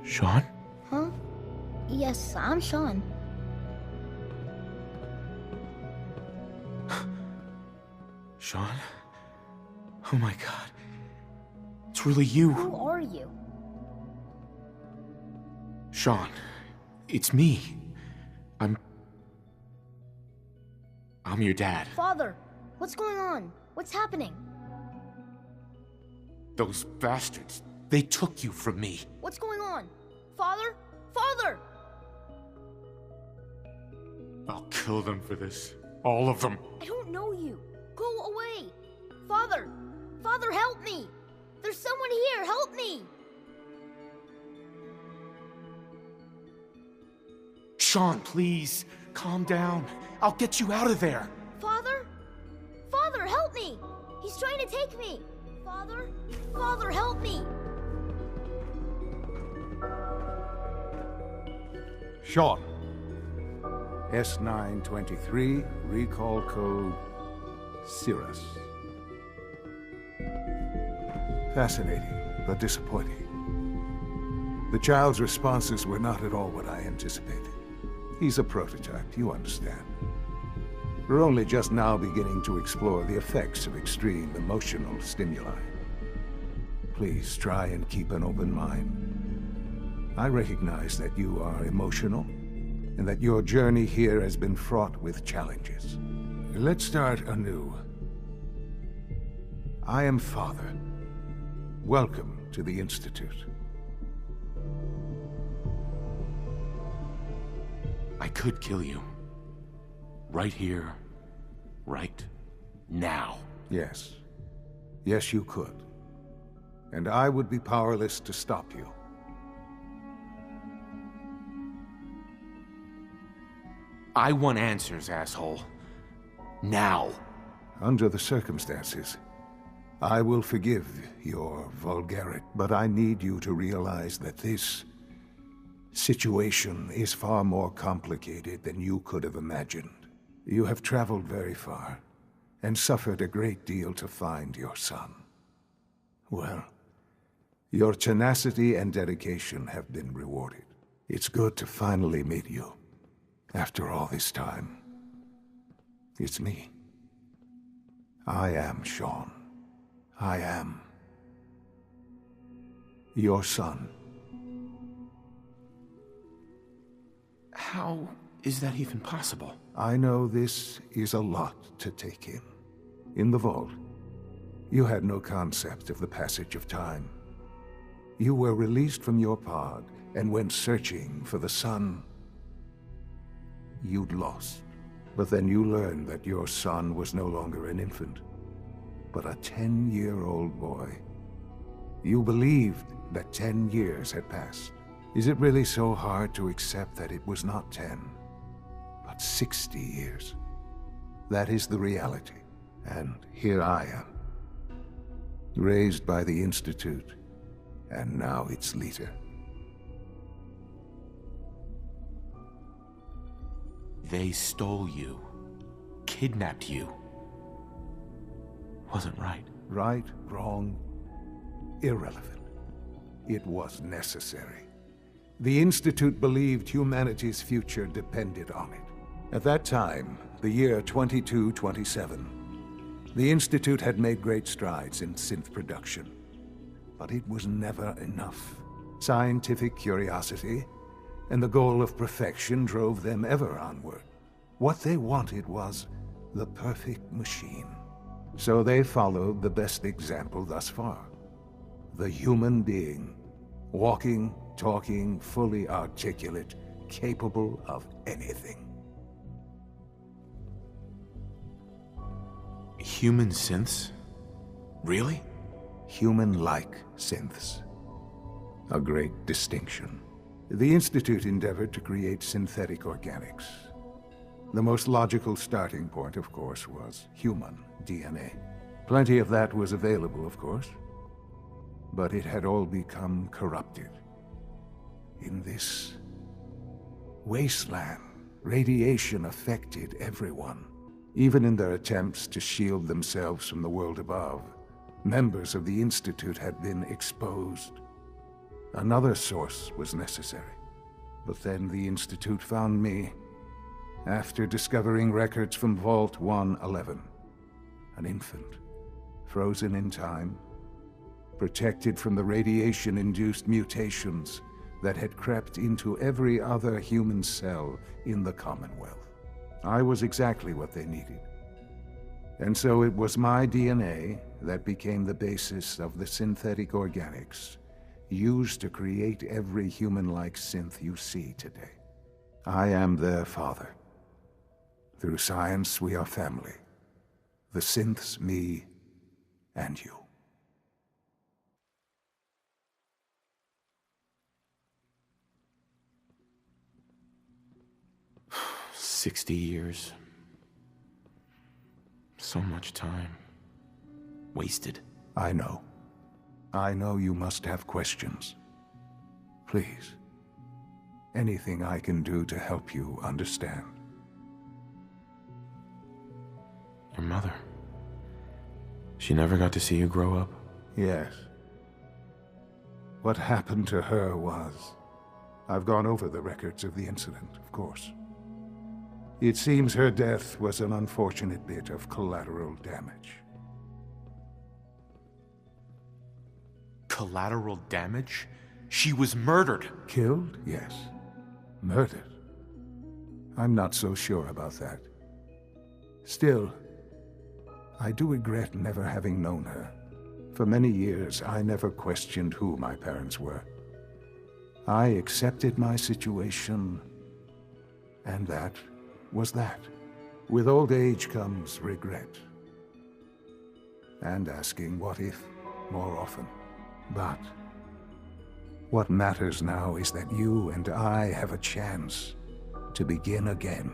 Shaun? Huh? Yes, I'm Shaun. Shaun? Oh my god. It's really you. Who are you? Shaun, it's me. I'm your dad. Father, what's going on? What's happening? Those bastards, they took you from me. What's going on? Father? Father! I'll kill them for this. All of them. I don't know you. Go away. Father! Father, help me! There's someone here, help me! Shaun, please, calm down. I'll get you out of there. Father? Father, help me! He's trying to take me! Father? Father, help me! Shaun. S923, recall code Cirrus. Fascinating, but disappointing. The child's responses were not at all what I anticipated. He's a prototype, you understand. We're only just now beginning to explore the effects of extreme emotional stimuli. Please try and keep an open mind. I recognize that you are emotional, and that your journey here has been fraught with challenges. Let's start anew. I am Father. Welcome to the Institute. I could kill you. Right here. Right now. Yes. Yes, you could. And I would be powerless to stop you. I want answers, asshole. Now. Under the circumstances, I will forgive your vulgarity, but I need you to realize that this situation is far more complicated than you could have imagined. You have traveled very far, and suffered a great deal to find your son. Well, your tenacity and dedication have been rewarded. It's good to finally meet you. After all this time, it's me. I am Shaun. I am your son. How is that even possible? I know this is a lot to take in. In the vault, you had no concept of the passage of time. You were released from your pod and went searching for the son you'd lost. But then you learned that your son was no longer an infant, but a 10-year-old boy. You believed that 10 years had passed. Is it really so hard to accept that it was not 10, but 60 years? That is the reality, and here I am, raised by the Institute, and now its leader. They stole you. Kidnapped you. Wasn't right. Right, wrong, irrelevant. It was necessary. The Institute believed humanity's future depended on it. At that time, the year 2227, the Institute had made great strides in synth production. But it was never enough. Scientific curiosity and the goal of perfection drove them ever onward. What they wanted was the perfect machine. So they followed the best example thus far. The human being, walking, talking, fully articulate, capable of anything. Human synths? Really? Human-like synths. A great distinction. The Institute endeavored to create synthetic organics. The most logical starting point, of course, was human DNA. Plenty of that was available, of course, but it had all become corrupted. In this wasteland, radiation affected everyone. Even in their attempts to shield themselves from the world above, members of the Institute had been exposed. Another source was necessary. But then the Institute found me after discovering records from Vault 111. An infant, frozen in time, protected from the radiation-induced mutations that had crept into every other human cell in the Commonwealth. I was exactly what they needed. And so it was my DNA that became the basis of the synthetic organics used to create every human-like synth you see today. I am their father. Through science, we are family. The synths, me, and you. 60 years. So much time. Wasted. I know. I know you must have questions. Please. Anything I can do to help you understand. Your mother. She never got to see you grow up? Yes. What happened to her was... I've gone over the records of the incident, of course. It seems her death was an unfortunate bit of collateral damage. Collateral damage? She was murdered. Killed? Yes. Murdered? I'm not so sure about that. Still, I do regret never having known her. For many years, I never questioned who my parents were. I accepted my situation, and that was that. With old age comes regret. And asking what if more often. But what matters now is that you and I have a chance to begin again.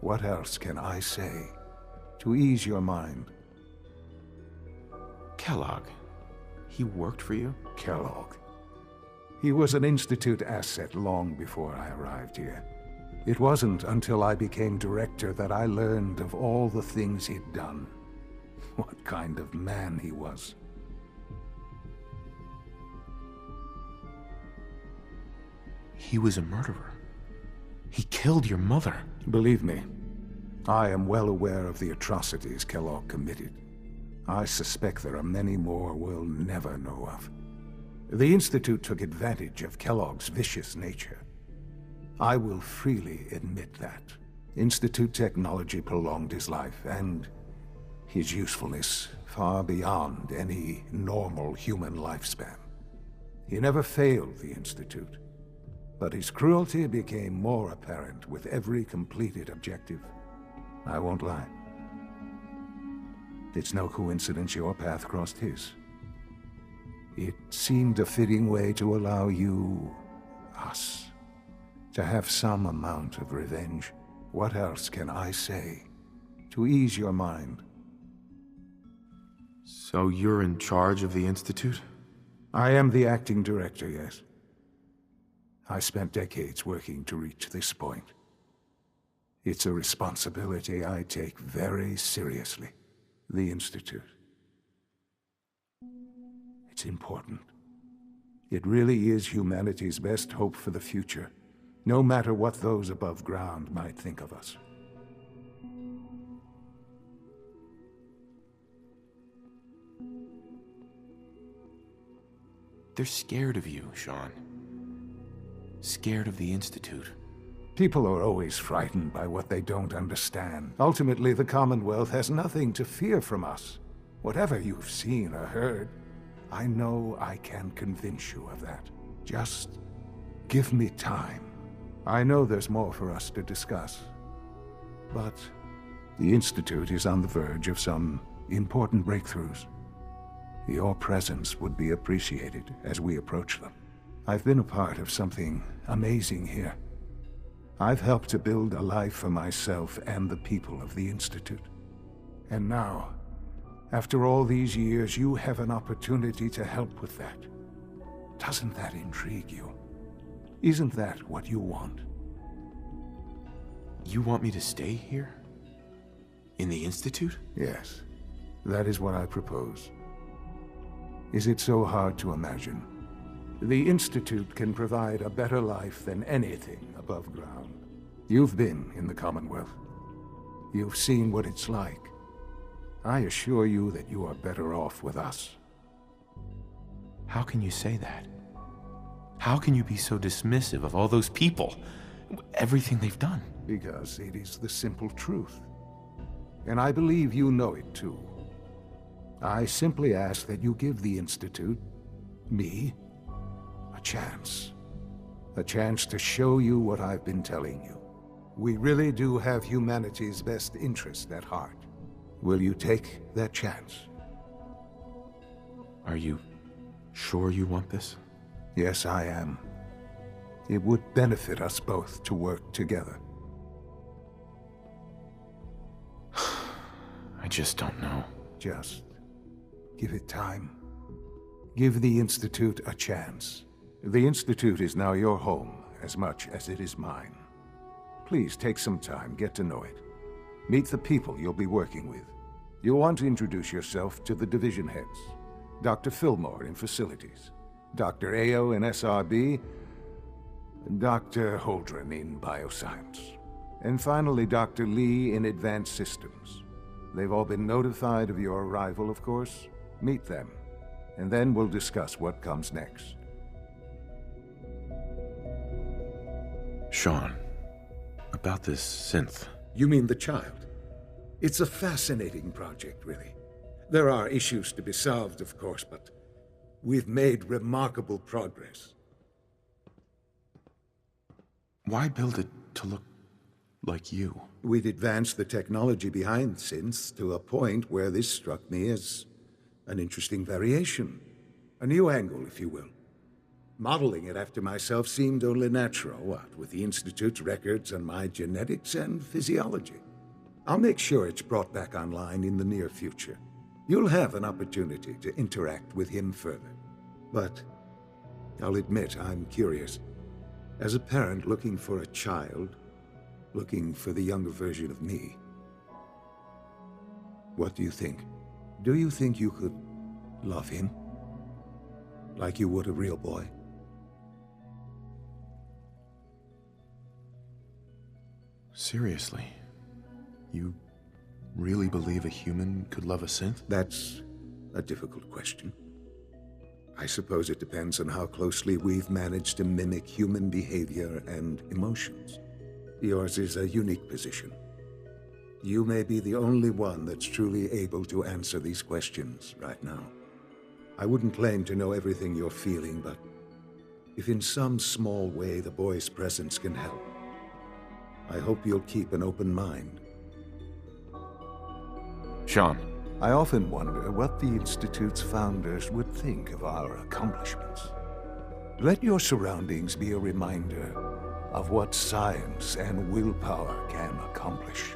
What else can I say to ease your mind? Kellogg. He worked for you? Kellogg. He was an Institute asset long before I arrived here. It wasn't until I became director that I learned of all the things he'd done. What kind of man he was. He was a murderer. He killed your mother. Believe me, I am well aware of the atrocities Kellogg committed. I suspect there are many more we'll never know of. The Institute took advantage of Kellogg's vicious nature. I will freely admit that. Institute technology prolonged his life, and his usefulness far beyond any normal human lifespan. He never failed the Institute, but his cruelty became more apparent with every completed objective. I won't lie. It's no coincidence your path crossed his. It seemed a fitting way to allow you, us, to have some amount of revenge. What else can I say to ease your mind? So you're in charge of the Institute? I am the acting director, yes. I spent decades working to reach this point. It's a responsibility I take very seriously. The Institute. It's important. It really is humanity's best hope for the future, no matter what those above ground might think of us. They're scared of you, Shaun. Scared of the Institute. People are always frightened by what they don't understand. Ultimately, the Commonwealth has nothing to fear from us. Whatever you've seen or heard, I know I can convince you of that. Just give me time. I know there's more for us to discuss. But the Institute is on the verge of some important breakthroughs. Your presence would be appreciated as we approach them. I've been a part of something amazing here. I've helped to build a life for myself and the people of the Institute. And now, after all these years, you have an opportunity to help with that. Doesn't that intrigue you? Isn't that what you want? You want me to stay here? In the Institute? Yes, that is what I propose. Is it so hard to imagine? The Institute can provide a better life than anything above ground. You've been in the Commonwealth. You've seen what it's like. I assure you that you are better off with us. How can you say that? How can you be so dismissive of all those people? Everything they've done? Because it is the simple truth. And I believe you know it too. I simply ask that you give the Institute, me, a chance. A chance to show you what I've been telling you. We really do have humanity's best interest at heart. Will you take that chance? Are you sure you want this? Yes, I am. It would benefit us both to work together. I just don't know. Just give it time. Give the Institute a chance. The Institute is now your home as much as it is mine. Please take some time, get to know it. Meet the people you'll be working with. You'll want to introduce yourself to the division heads. Dr. Fillmore in Facilities, Dr. Ayo in SRB, and Dr. Holdren in Bioscience. And finally, Dr. Lee in Advanced Systems. They've all been notified of your arrival, of course. Meet them, and then we'll discuss what comes next. Shaun, about this synth. You mean the child? It's a fascinating project, really. There are issues to be solved, of course, but we've made remarkable progress. Why build it to look like you? We'd advanced the technology behind synths to a point where this struck me as an interesting variation. A new angle, if you will. Modeling it after myself seemed only natural, what with the Institute's records on my genetics and physiology. I'll make sure it's brought back online in the near future. You'll have an opportunity to interact with him further. But I'll admit I'm curious. As a parent looking for a child, looking for the younger version of me, what do you think? Do you think you could love him? Like you would a real boy? Seriously? You really believe a human could love a synth? That's a difficult question. I suppose it depends on how closely we've managed to mimic human behavior and emotions. Yours is a unique position. You may be the only one that's truly able to answer these questions right now. I wouldn't claim to know everything you're feeling, but if in some small way the boy's presence can help, I hope you'll keep an open mind. Shaun. I often wonder what the Institute's founders would think of our accomplishments. Let your surroundings be a reminder of what science and willpower can accomplish.